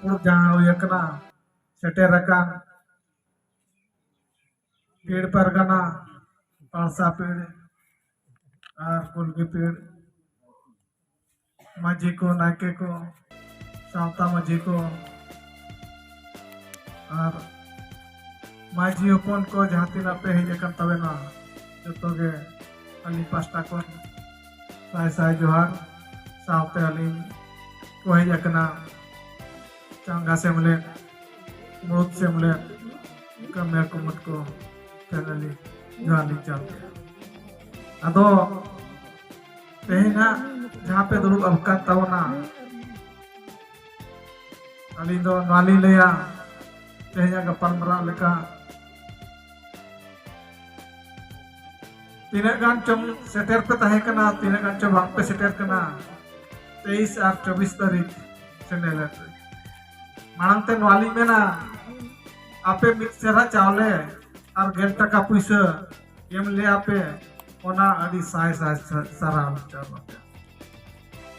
दुपुड़ जहाँ हुई सेटेरकान पीड़ परगना पालसा पीड़ और कुलगी पीड़ माझी को नायके को सावता माझी को और माझी हपन को जहाँ तीन पे हजन तबेना जो अली पास्टा को साय साय जोहार सावते अली को हजना चांगा सेमले मुरुद सेमले कमे कुमत को फैनली जोहाली चलते अदो तेना जहाँ पे दुरुब अवकात तवना अली दो नाली लेया तेना गपालमरा लेका तीन गान चम सेटर पे तहे कना तीन गान चम बांग पे सेटर कना 23 और 24 तारीख सेनेलर मांग ते नाली में ना आपे मिट सेरा चावले और गेल टका पैसा एम ले आपे ओना अड़ी साय साय साराम चावते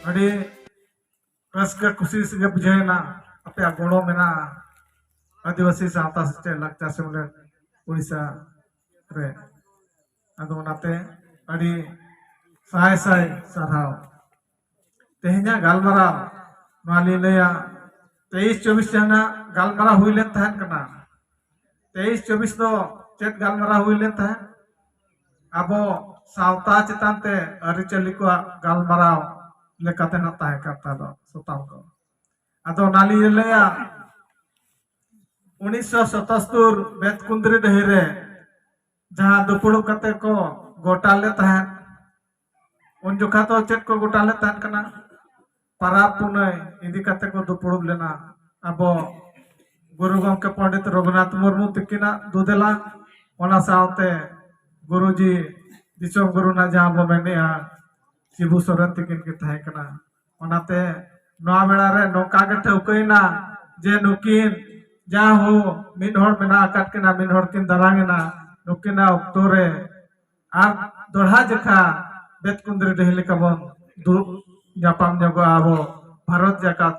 अड़ी रस्का खुशी से बुझेना अपे गोड़ो में ना आदिवासी सावता से लगता से उन्हें उड़ीसा रे अदो नाते अड़ी साय साय साराव तेहना गालमरा नाली लेया 23-24 जना गालमरा हुई लेन तहन कना 23-24 दो चेत गालमरा हुई लेन तहन अबो सावता चितान ते अरिचली को गालमराव लेकाते ना ताहे करता दो सुताव को अदो नाली लेया 1977 बेतकुंद्री डहिरे जहाँ दुपुड़ कते को गोटाले तहन उन जुखा तो चेत को गोटाले तहन कना पराब पुनय इदी कते को दुपुड़ लेना अबो गुरु गंके पंडित रघुनाथ मुर्मू तिकिना दुदेला ओना सावते गुरुजी दिसोम गुरु ना जहाँ बो मेनेया शिबू सोरेन तिकिन के तहे कना ओनाते नवा बेड़ा रे नौका के ठौकइना जे नुकिन जहाँ हो मिन हर मेना आकाट के ना मिन हर किन दरांगना नुकिना अक्टोरे आर दोढ़ा जखा बेतकुंद्री डहिले कबन दुरुब जापाम जगो आबो भारत जाकात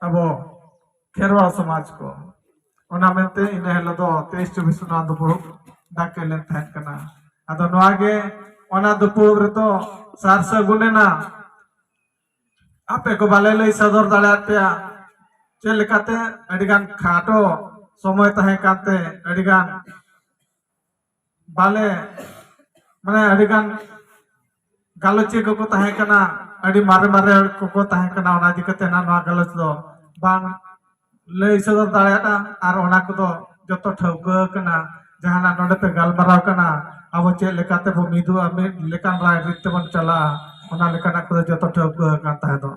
अबो खेरवाल समाज को ओना मेंते इने हेलो दो 23-24 ना दुपुड़ डाके लेन तहन कना अदो नवागे ओना दुपुड़ रे तो सारसा गुनेना आपे को बाले लई सदर दाले आपेया चे लेकाते अडिगान खाटो समय तहे काते अडिगान बाले माने अडिगान गालोची को तहे कना अडी मारे मारे को तहे कना ओना दिकते ना नवा गालोच दो बांग लई सदर दालेटा आर ओना को दो जतो ठौका कना जहाना नोडे पे गालमराव कना अब चे लेकाते बो मिदु अमे लेकान राय रितबन चला ओना लेकाना को जतो ठौका का तहे दो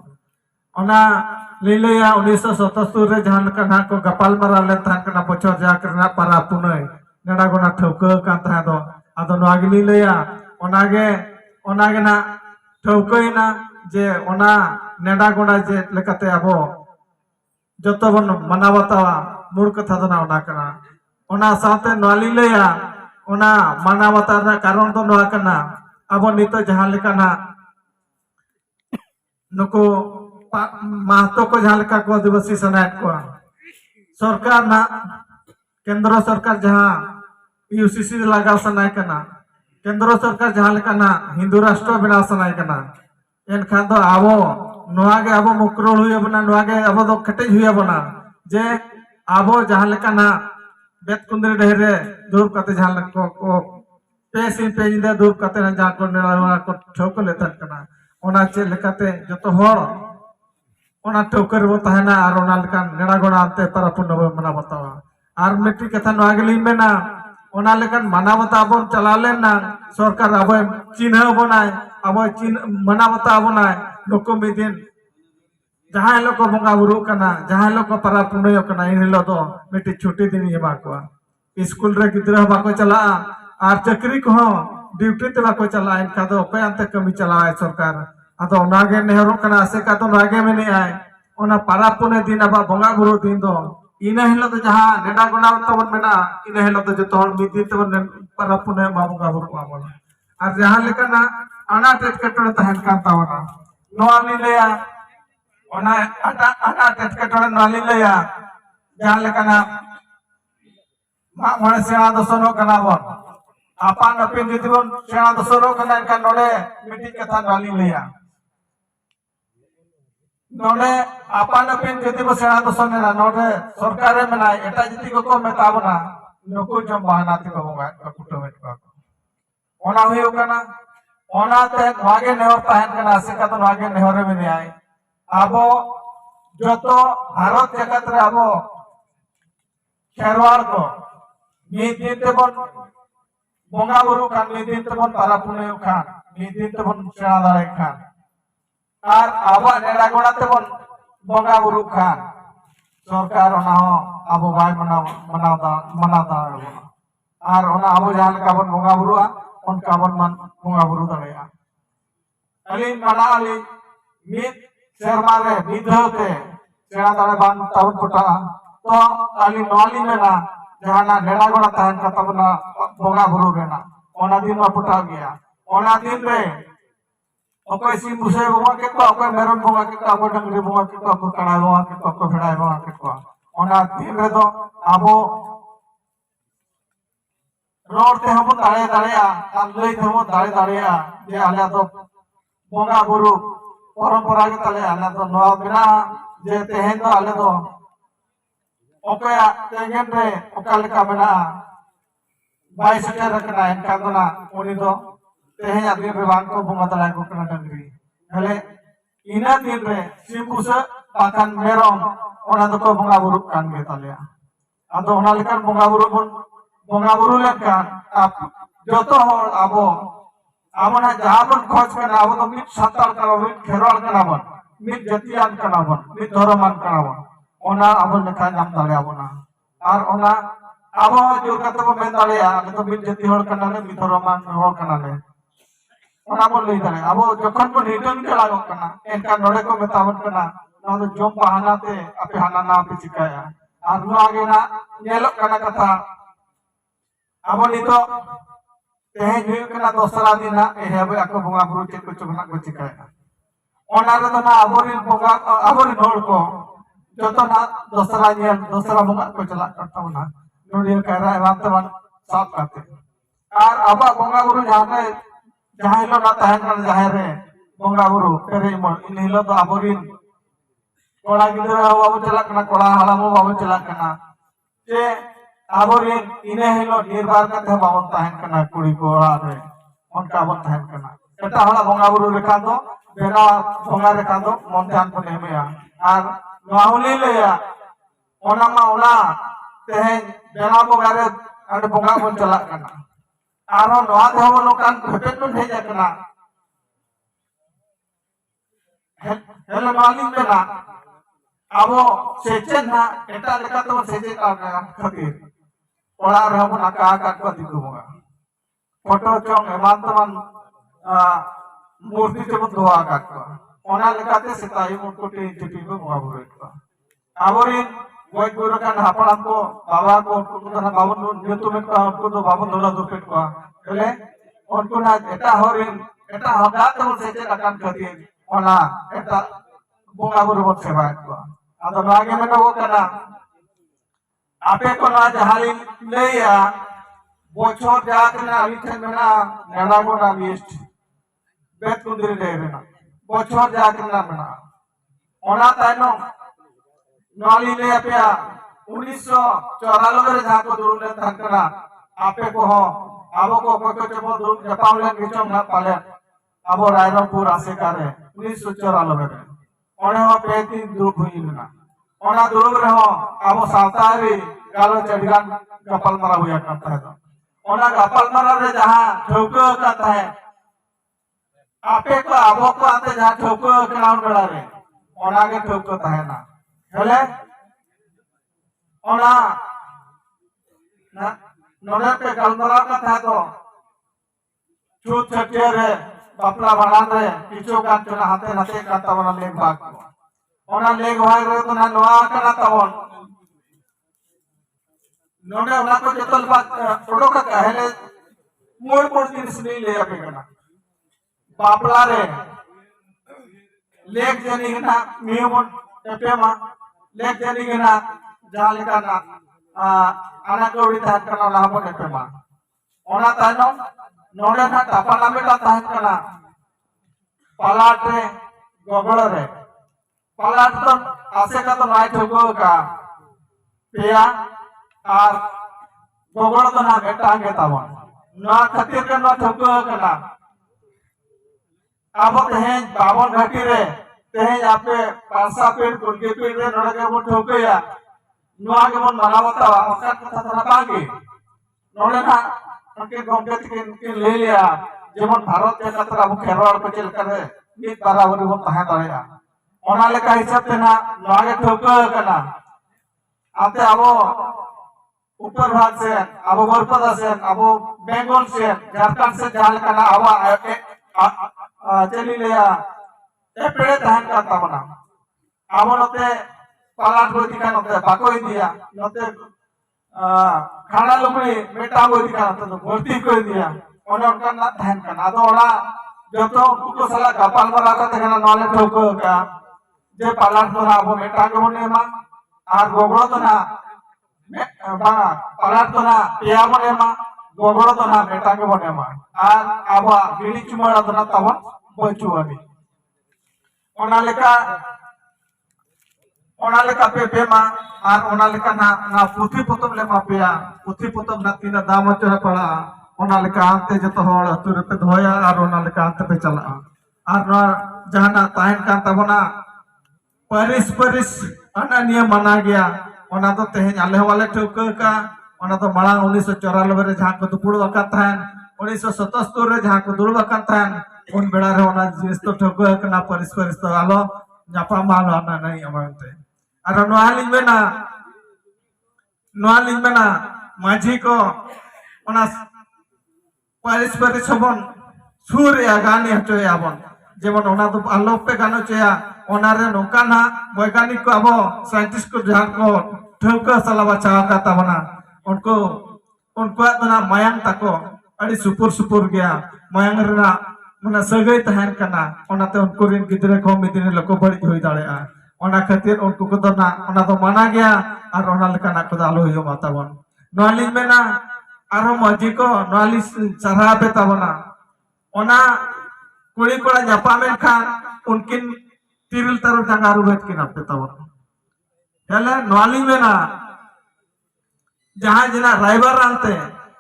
ओना लीलया 1977 रे जहां कना को गपालमरा ले तहन कना बछर जा करना पारा पुनय नेडा गोना ठौका का तहे दो आदो नवागे लीलया ओनागे ना ठौकइना जे ओना नेडा गोना जे लेकाते अबो जतो बन मनावतावा मूल कथा दो ना ओना कना ओना साथे नाली लेया ओना मनावता रा कारण दो नवा कना अबो नितो जहां लेकाना नुको महतो को जहाँ लेका को आदिवासी सनायत को सरकार ना केंद्र सरकार जहाँ यूसीसी लगा सनाय कना केंद्र सरकार जहाँ लेका ना हिंदू राष्ट्र बनाव सनाय कना एनखान दो आबो नवागे आबो मुकरोल हुई बना नवागे आबो दो कटेज हुई बना जे आबो जहाँ लेका ना बेतकुंद्री डहरे दूर कते जहाँ लेका को पेसिन पेजिंदे दूर कते ना जहाँ को नेला को ठोक लेता कना ओना चे लेकाते जतो होड़ ओना ठोकर वो तहना और ओना लेकान नेड़ा गोड़ा आते परपुन मना बतावा और मिट्टी कथा नवागली में ना ओना लेकान मना बता बोन चला लेना सरकार अब चिन्ह बनाए अब चिन्ह मना बता बनाए लोको में दिन जहाँ लोग को बंगा बुरु कना जहाँ लोग को परपुन कना इन हिलो दो मिट्टी छुट्टी दिन ये बाको स्कूल रे गिद्रा बाको चला और चक्री को ड्यूटी ते बाको चला इनका दो पे अंत कमी चला है सरकार अदो ओनागे नेहरू कना से का तो नागे में नहीं आए ओना पारापुने दिन अब बंगा बुरु दिन दो इन हिलो तो जहाँ नेडा गोना तबन मेना इन हिलो तो जो तोड़ मिदी तबन पारापुने बंगा बुरु आबोला और जहाँ लेकना अना टेट कटड़ तहन कांता वना नोआ नी लेया ona ana tetketone nali laya jahan lekana mak mane sena dosono kana bon apan apin jodi bon sena dosono kana kan node miti katha nali laya node apan apin jodi bo sena dosono na node sarkare mena eta jiti ko metabona nuku jom bahana ti ko bonga kutomet ko ona huyu kana ona te wage nehor tahen kana asika to wage nehore meni ai abo joto Bharat जगत रे abo Kherwad को mid din tebon bonga buru kan mid din tebon para pune kan mid din tebon sena dare kan ar aba nera gona tebon bonga buru kan सरकार ona ho abo bai manau da ar ona abo jahan ka bon bonga buru on ka bon man bonga buru dare alin mana ali mid serma re bidhote sena dare ban tahun puta to ali noli mena jahana nera gona tahan kata bana bonga buru rena ona din ma puta gaya ona din re okoy sim busay bonga ke ko okoy meron bonga ke ko okoy dangri bonga ke ko okoy kanai bonga ke ko okoy phedai bonga ke ko ona din re do abo ror te habo dare ar lei te habo dare je ale do bonga buru परंपरा के तले आले तो नवा बिना जे तेहेन तो आले तो ओकया तेहेन रे ओकाल का बना बाई सटे रखना इनका दोना उनी दो तेहेन दिन रे बांग को बुंगा तला को कना डंगरी हले इना दिन रे सिमपुस पाkan मेरम ओना दो को बुंगा बुरु कान गे तले आदो ओना लेकन बुंगा बुरु लेकन आप joto hor abo amona jahabon khoj kana abo to mit satal kana mit kherwal kana bon mit jatian kana bon mit dhoroman kana bon ona abo lekha jam dale abona ar ona abo jor kata ko men dale ya to mit jati hor kana le mit dhoroman hor kana le ona bon lei dale abo jokhon ko return ke lago kana enka node ko metabon kana na to jom bahana te ape hana na ape chikaya ar no age na nyelok kana kata abo nito तेहेन हुई कना दोसरा दिन ना एहेबे ako bonga buru चे को चुगना को चिकाया ओना रे ना आबोरिन bonga आबोरिन होड़ को जोतो ना दोसरा नियन दोसरा bonga को चला करता ना नोडियो करा एवांतवन साफ करते आर आबा bonga buru जहां हिलो ना तहन कर जहां रे bonga buru पेरे मन इन हिलो तो आबोरिन कोड़ा गिदरा बाबू चला कना कोड़ा हालामो बाबू चला कना जे आबोरिन इने हिलो निर्बार कथे बाबन ताहन कना कुड़ी कोड़ा रे उनका बन ताहन कना एटा हला bonga buru रेखा दो बेना bonga रेखा दो मन ध्यान को नेमेया आर नवाहुली लेया ओना मा ओना तेहेन बेना bonga रे अड bonga बन चला कना आरो नवा देव लोकान भेटेन बन हेज कना हेल मालिक बेना आबो सेचन ना एटा लेका तो सेचे का खातिर ओला रहबो ना का को दिगु बोगा फोटो चोंग एमांतमान मूर्ति ते दोआ का ओना लेकाते सेताई मुकुटी चिपी को बोगा बुरे को आबोरिन गोय गुरु कान हापड़ाम को बाबा को उनको तो बाबन नियतु में का उनको तो बाबन दोला दुपेट को हेले उनको ना एटा होरिन एटा हगा तो सेचे कान खातिर ओना एटा बोगा बुरे बत सेवा को आदो नागे में वो कना आपे को ना जहालिन लेया बोछोर जाकना अलिठन मेना नेडागो ना लिस्ट बेत कुंदिरी लेना बोछोर जाकना मेना ओना ताइनो नली ले अपया 1994 रे जहां को दुरुन ले तहकना आपे को हो आबो को चबो दुरुन जपावले किचम ना पाले आबो रायरंगपुर आसे कारे 1994 रे ओने हो पेती दुरुप हुइना ओना दुरुप रे हो आबो सावतारी गालो चढ़गान गपल मारा हुआ करता है ओना गपल मारा रे जहां ठोको करता है आपे को आबो को आते जहां ठोको कनाउन गड़ा रे ओना के ठोको है ना हेले ओना ना नोने पे गलमरा कथा तो छूत छटिया रे बापला बनान रे किचो का चना हाथे हाथे का तवन लेग भाग ओना लेग भाग रे तो ना नोआ कना तवन नोने ओना को जतल बात ओडो का कहले मोय मोड़ दिन सुनी ले अपे कना बापला रे लेख जनी ना मियमन एपेमा लेख जनी ना जहां लेका ना आना कौड़ी तहन कना लाबन एपेमा ओना तायनम नोडे ना टापाला मेटा तहन कना पलाट रे गोगड़ रे पलाट तो आसे का तो नाय ठोको का पेया और गोगड़ तो ना मेटा के तावन ना खातिर के ना ठोको कना अब तेहें बावन घाटी रे तेहें आपे पासा पेड़ कुलके पेड़ रे नोडे के बन ठोको या नुआ के बन मनावता ओका कथा तना बागी नोडे ना उनके गंगे के ले लिया जेमन भारत के कतरा अब खेरवाड़ को चल करे नीत बराबर बन तहां दड़ेया ओना लेका हिसाब ते ना नुआ के ठोको कना आते अब ऊपर भाग से अब बरपदा से अब बेंगल से झारखंड से जाल कना अब चली लिया ए पेड़े तहन का तबना अब नते पालाट को दिखा नते बाको दिया नते खाना लुकड़ी मेटा को दिखा नते तो भर्ती को दिया ओने उनका ना तहन का आदो ओला जतो कुको सला गपाल मारा का देखना नॉलेज ठोको का जे पालाट तो ना अब मेटा के बने मा और गोगड़ो तो ना बा पालाट तो ना पेया बने मा गोगड़ो तो ना मेटा के बने मा और अब गिड़ी चुमड़ा तो ना तवन बचुआनी ओना लेका पे पेमा और ओना लेका ना पुथी पोतम ले मा पेया पुथी पोतम ना तीना दाम चढ़ा पड़ा ओना लेका आंते जतो होड़ अतुर पे धोया और ओना लेका आंते पे चला और ना जहाना ताहन कान तबना परिस अना नियम माना गया ओना तो तेहें आले वाले ठोको का ओना तो मांग 1994 रे जहां को दुपुड़ वका थान 1977 रे जहां को दुड़ वका थान उन बेड़ा रे ओना जिस तो ठोको कना परिस तो आलो ᱧᱟᱯᱟᱢ ᱟᱞᱚ ᱟᱱᱟ ᱱᱟᱭ ᱟᱢᱟᱱᱛᱮ ᱟᱨ ᱱᱚᱣᱟ ᱞᱤᱧ ᱢᱮᱱᱟ ᱢᱟᱹᱡᱷᱤ ᱠᱚ ᱚᱱᱟ ᱯᱟᱹᱨᱤᱥ ᱦᱚᱵᱚᱱ ᱥᱩᱨ ᱨᱮᱭᱟ ᱜᱟᱱ ᱦᱚᱪᱚᱭᱟ ᱵᱚᱱ ᱡᱮᱢᱚᱱ ᱚᱱᱟ ᱫᱚ ᱟᱞᱚ ᱯᱮ ᱜᱟᱱ ᱦᱚᱪᱚᱭᱟ ᱚᱱᱟᱨᱮ ᱱᱚᱝᱠᱟ ᱱᱟᱜ ᱵᱳᱭᱜᱟᱱᱤᱠ ᱠᱚ ᱟᱵᱚ ᱥᱟᱭᱮᱱᱴᱤᱥᱴ ᱠᱚ ᱡᱟᱦᱟᱸ ᱠᱚ ᱴᱷᱟᱹᱣᱠᱟᱹ ᱥᱟᱞᱟ ᱵᱟᱪᱷᱟᱣ ᱟᱠᱟᱫ ᱛᱟᱵᱚᱱᱟ उनकुआग तो ना मायांग ताको अड़ी सुपुर गया मायांग रेना मना सगै तहन कना ओनाते उनको रिन गिदरे को मिदिने लको बड़ी होई दाड़ेआ ओना खातिर उनको को ना ओना तो माना गया और ओना लेकाना को आलो हो माताबन नोलिन मेना आरो मजी को नोली सराहा पे ताबना ओना कुड़ी कोड़ा ᱧᱟᱯᱟᱢᱮᱱ खान उनकिन तिरल तरु जंगारू बेट किन पे ताबन हेले नोली मेना जहां जना राइबर आनते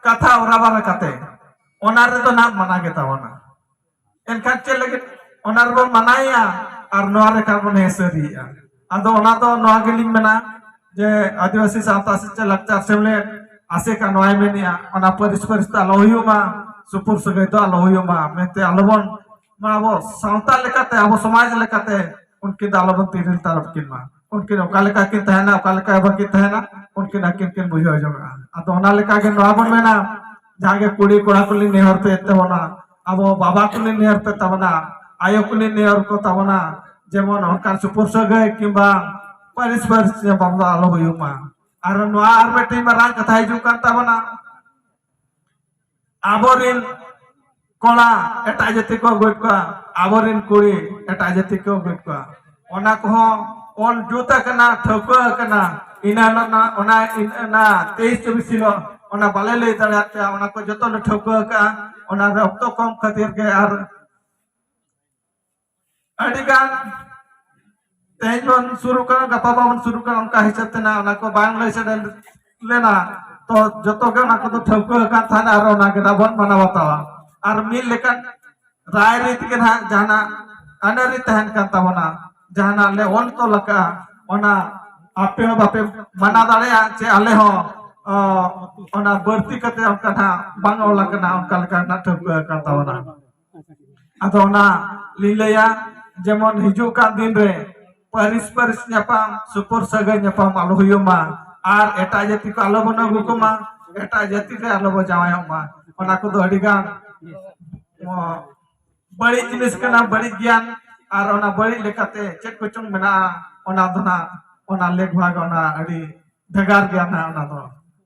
कथा ओराबार कते ओना रे तो ना मना के ताबना एनखान चे लगे ओना रे मनाया और नोआ रे कार्बन हेसरिया आदो ओना तो नोआ गेलिंग मेना जे आदिवासी सावता से लक्चर सेमले आसे का नोय मेनिया ओना परिस आलो हुयुमा सुपुर सगै तो आलो हुयुमा मेते आलोबन माबो सावता लेकाते आबो समाज लेकाते उनके आलोबन तिरिल तरफ किनमा उनके ओका लेका किन तहना ओका लेका बकी तहना उनके नाकिन किन बुझो जगा आदो ओना लेका के नोआ बन मेना जागे कुड़ी कोड़ा कुली नेहर पे तबना आबो बाबा कुली नेहर पे तबना आयो कुली नेहर को तबना जेमन ओनका सुपुर सगै किबा परिस बाबा आलो हुयुमा आर नोआ आर बेटी मारांग कथा हिजु कान तबना आबोरिन कोड़ा एटा जति को गट को आबोरिन कुड़ी एटा जति को गट को ओना को ओन जुता कना ठोको कना इना ना ओना 23-24 किलो ओना बाले ले दाड़ाते ओना को जतो न ठोको का ओना रक्तो कम खातिर के आर अडिगान तेजन शुरू कर गपा बाबन शुरू कर उनका हिसाब तना ओना को बांग ले से लेना तो जतो के ओना को तो ठोको का थाना आर ओना के दाबन मनावता आर मिल लेकन राय रीत के ना जाना अनरी तहन का तबना जाना ले ओन तो लका ओना आपे हो बापे मना दाड़ेया चे आले हो ओना बर्ती कते उनका ना बांग ओला कना उनका लका ना ठोको का तबना आदो ओना लीलया जेमन हिजु का दिन रे परिस ᱧᱟᱯᱟᱢ सुपुर सगै ᱧᱟᱯᱟᱢ आलो हुयुमा आर एटा जाति को आलो बन गुकुमा एटा जाति रे आलो बजावायमा ओना को दो अडिगान बड़ी जिनिस कना बड़ी ज्ञान आर ओना बड़ी लेकाते चेक कोचंग मेना ओना दोना ओना लेख भाग ओना अडी भेगार ज्ञान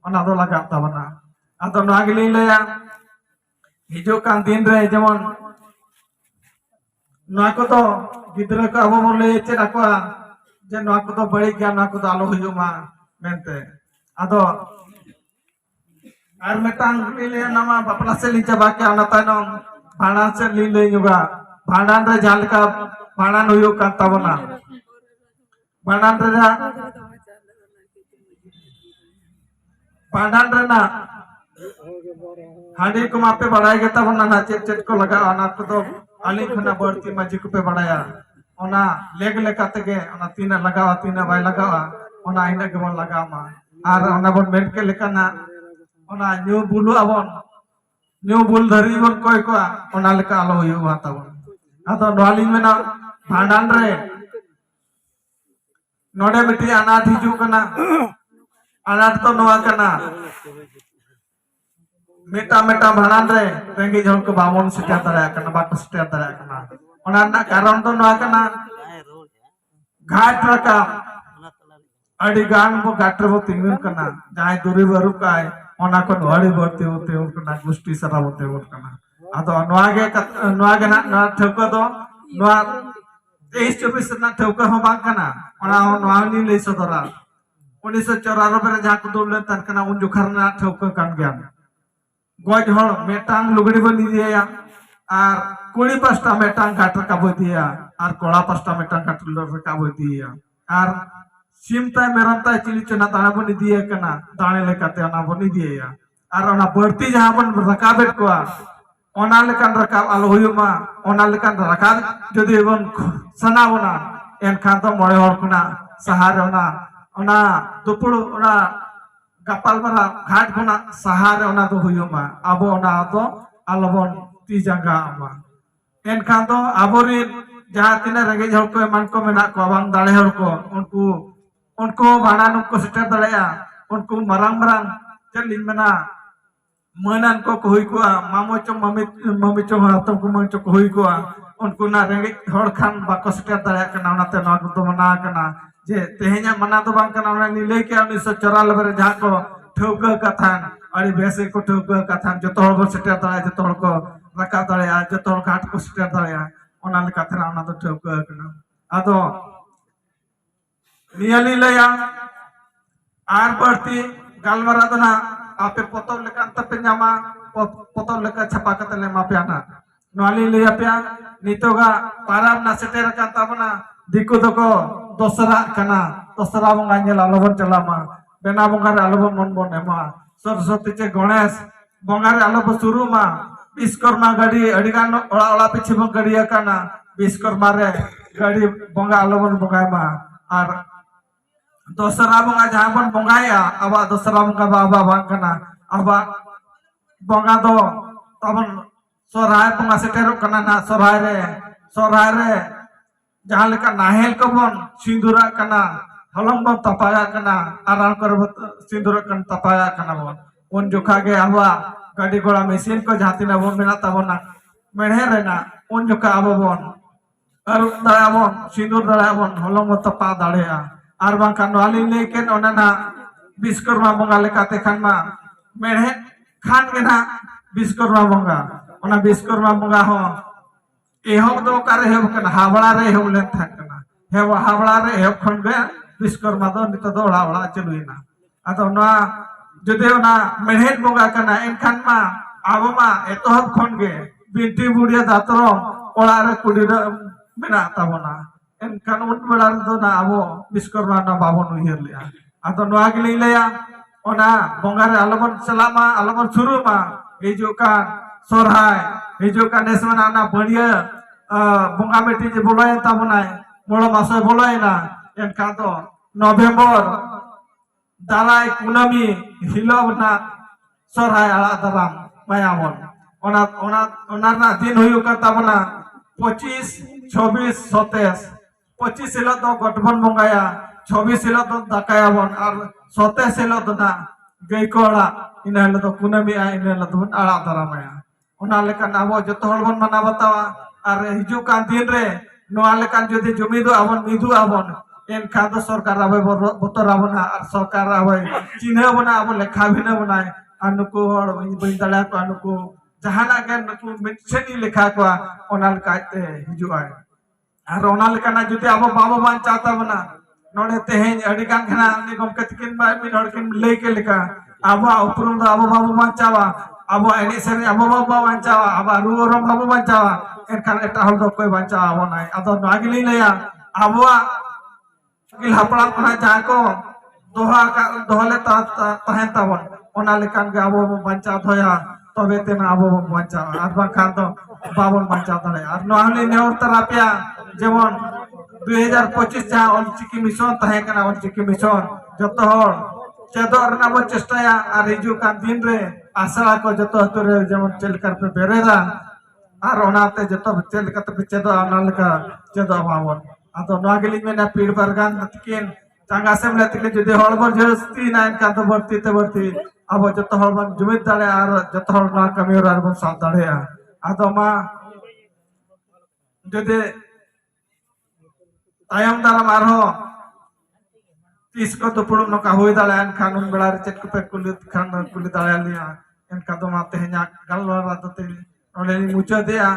ओना दो लगा तबना आदो नागली लेया हिजु कान दिन रे जेमन नोआ को तो गिद्रा को अब बोले चेक आकोआ जे नोआ को तो बड़ी गया नोआ को तो आलो हुयुमा मेनते आदो आर मेटांग ले नामा बापला से ली चबा के आना तायनम भांडान से ली युगा भांडान रे जाल का भांडान हुयु का तबना भांडान रे भांडान रे ना हांडी को मापे बढ़ाई के तबना ना चेक को लगा आना को तो आली खना बढ़ती माजी को पे बढ़ाया ओना लेग लेकाते के ओना तीना लगावा तीना बाय लगावा ओना इना के बन लगामा आर ओना बन मेन के लेकाना ओना न्यू बुलु आबन न्यू बुल धरी बन कोय को ओना लेका आलो हुयु हाताबन आतो नोआली मेना भांडान रे नोडे मिटी अनाथ हिजु कना अनाथ तो नोआ कना मेटा मेटा भांडान रे रेंगे जन को बामन सेटा दरा कना बाको सेटा दरा कना ओना ना कारण तो नोआ कना घाट रका अड़ी गान बो गाटर बो तिंगन कना जाय दुरी बरु काय ओना को नोड़ी बरते होते कना गुष्टी सरा होते कना आदो नोआ गे ना ठौका दो नोआ 23-24 ना ठौका हो बांग कना ओना नोआ नि ले सदरा 1994 रे जहां को दुलन तन कना उन जुखर ना ठौका कान गया गज हड़ मेटांग लुगड़ी बन दिया और कुड़ी पास्टा मेटांग घाट रखा दिया और कोड़ा पास्टा मेटांग घाट रखा दिया और सिम ताय मेरम ताय चिली चना दाणे बन दिया कना दाणे लेकाते ओना बन दिया और ओना बढ़ती जहां बन रकाबेट को ओना लेकान रकाब आलो हुयुमा ओना लेकान रकाब जदि बन सना बना एनखान तो मोड़े हड़ खुना सहारे ओना दुपुड़ ओना गपाल मारा घाट खुना सहारे ओना दो हुयुमा आबो ओना दो आलोबन ती जांगा आमा एनखान तो आबोरी जहां तिना रेंगे हड़ को मान को मेना को बांग दाड़े हड़ को उनको भाड़ान को सेटर दड़ेया उनको मरंग मरंग चलिन मेना मनन को हुई को मामो चो मम्मी चो हातम को मन चो हुई को उनको ना रेंगे हड़ खान बाको सेटर दड़ेया कना ओनाते ना को तो मना कना जे तेहेኛ मना तो बांग कना ओना निले के 1994 रे जहां को ठौका कथान अड़ी बेसे को ठौका कथान जो तोड़ बो सेटर दड़ेया जो तोड़ को रका दड़ेया जो तोड़ घाट को सेटर दड़ेया ओना ले कथरा ओना तो ठौका कना आदो नियली लया आर बढ़ती गालमारा दो ना आपे पोतब लेकान तपे न्यामा पोतब लेका छपा कते ले मापियाना नोआली लया पिया नितोगा पाराब ना सेटेर कान ताबना दिकु दको दसरा कना दसरा बंगा नेल आलोबन चलामा बेना बंगा रे आलोबन मन बन एमा सरस्वती चे गणेश बंगा रे आलोब शुरू मा विश्वकर्मा गाड़ी अडिगान ओला ओला पिछे बंग गाड़ी कना विश्वकर्मा रे गाड़ी बंगा आलोबन बंगामा और दसरा बंगा जहां बन बंगाया आबा दसरा बंगा बाबा बांकना आबा बंगा दो तबन सोराय बंगा सेटेरो कना ना सोराय रे जहां लेका नाहेल को बन सिंदूरा कना हलम बन तपाया कना आराम कर सिंदूरा कन तपाया कना बन उन जोखा गे आबा गाड़ी घोड़ा मशीन को जहां तिना बन मेना तबना मेढ़े रेना उन जोखा आबो बन अरु दया बन सिंदूर दया बन हलम बन तपा दाड़ेया आर बांकान नोआली लेकेन ओना विश्वकर्मा बंगा लेकाते खान मा मेढ़े खान के ना विश्वकर्मा बंगा ओना विश्वकर्मा बंगा हो एहब दो कारे हेब कना हावड़ा रे हेब लेन थाकना हेब हावड़ा रे हेब खन गे विश्वकर्मा दो नितो दो हावड़ा चलुइना आतो ना जदे ओना मेढ़े बंगा कना एनखान मा आबो मा एतोहब खन गे बिनती बुढ़िया दातरम ओड़ा रे कुड़ी रे मेना ताबना एनखान उन बेला दो ना आबो विश्वकर्मा ना बाबन उहिर लिया आतो नोआ गे लैया ओना बंगा रे आलोबन सलामा आलोबन शुरू मा हिजुका सोरहाय हिजुका नेसमना ना बढ़िया बंगा बेटी जे बोलाय ताबनाय मोड़ो मासे बोलाय ना एनखान तो नवेम्बर दाराय कुनामी हिलब ना सोरहाय आला दराम मायाबन ओना ना दिन हुयु का ताबना 25 26 27 25 हिलो तो गठबन बंगाया 26 हिलो तो दाकाया बन और 27 हिलो तो ना गईकोड़ा इन हिलो तो कुनामी आ इन हिलो तो आला दरामाया ओना लेकान आबो जतो हड़ बन मना बतावा और हिजु कान दिन रे नोआ लेकान जदि जुमिदो आबन मिदु आबन एनखान तो सरकार आबे बतर आबना और सरकार आबे चिन्ह बना आबो लेखा भिना बनाय अनुको हड़ बइन दला को अनुको जहाना के नुकु मिछनी लेखा को ओना लेकाते हिजु आय আর ওনা লেকানা যদি আবো বাবো বাঞ্চাও তাবনা नोड़े तेहें अडिगान खना नि गमके तकिन बा मि नोड़किन लई के लेका आबो उपरुम दा आबो बाबो बांचावा आबो एनी सेरे आबो बाबो बांचावा आबो रुवरम बाबो बांचावा एनखान एटा हल दो कोई बांचावा आबो नाय आदो नागिली लया आबो गिल हपड़ाम खना जहां को दोहले तहें ताबन ओना लेकान गे आबो बांचा धोया तबे तेना आबो बांचावा आर बाखान दो बाबो बांचा दरे आर नहली नेवर तरापिया जेमन 2025 जहाँ ऑलचिकी मिशन तहे कना ऑलचिकी मिशन जतो हर चेदो रना बो चेष्टाया आर हिजु कान दिन रे आशा को जतो हतुरे जेमन चेलकर पे बेरेदा आर ओनाते जतो चेलकर पे चेदो अनालका चेदो बावन आतो नागली में ना पीड़ बरगान तकिन चांगा से मले तकिन जदि हड़बर जस्ती ना इनका तो बढ़ती ते बढ़ती अब जतो हड़बन जुमित दाड़े आर जतो हड़ ना कमी और बन साथ दाड़े आतो मा जदि तायम दाराम आरो तीस को तो पुरुम नका हुई दालान खानुन बेड़ा रे चेक पे कुली दालिया एनका तो माते हन्या गलवारा तते ओलेनी मुचा देया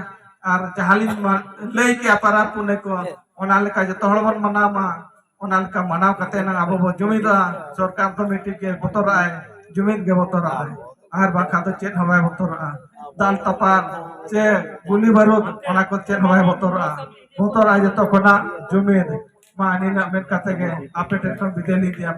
आर जहालिन लई के अपरा पुने को ओना लेका जतो हड़बन मनामा ओना लेका मनाव कते ना आबो बो जुमिदा सरकार कमिटी के बतराय जुमिद के बतराय आर बाखा तो चेत हवाय बतरा दाल तपार से गुली बारूद ओना को चेत हवाय बतरा जतो कोना जुमिद मा निना मेन कते के अपडेट बिदेली दिया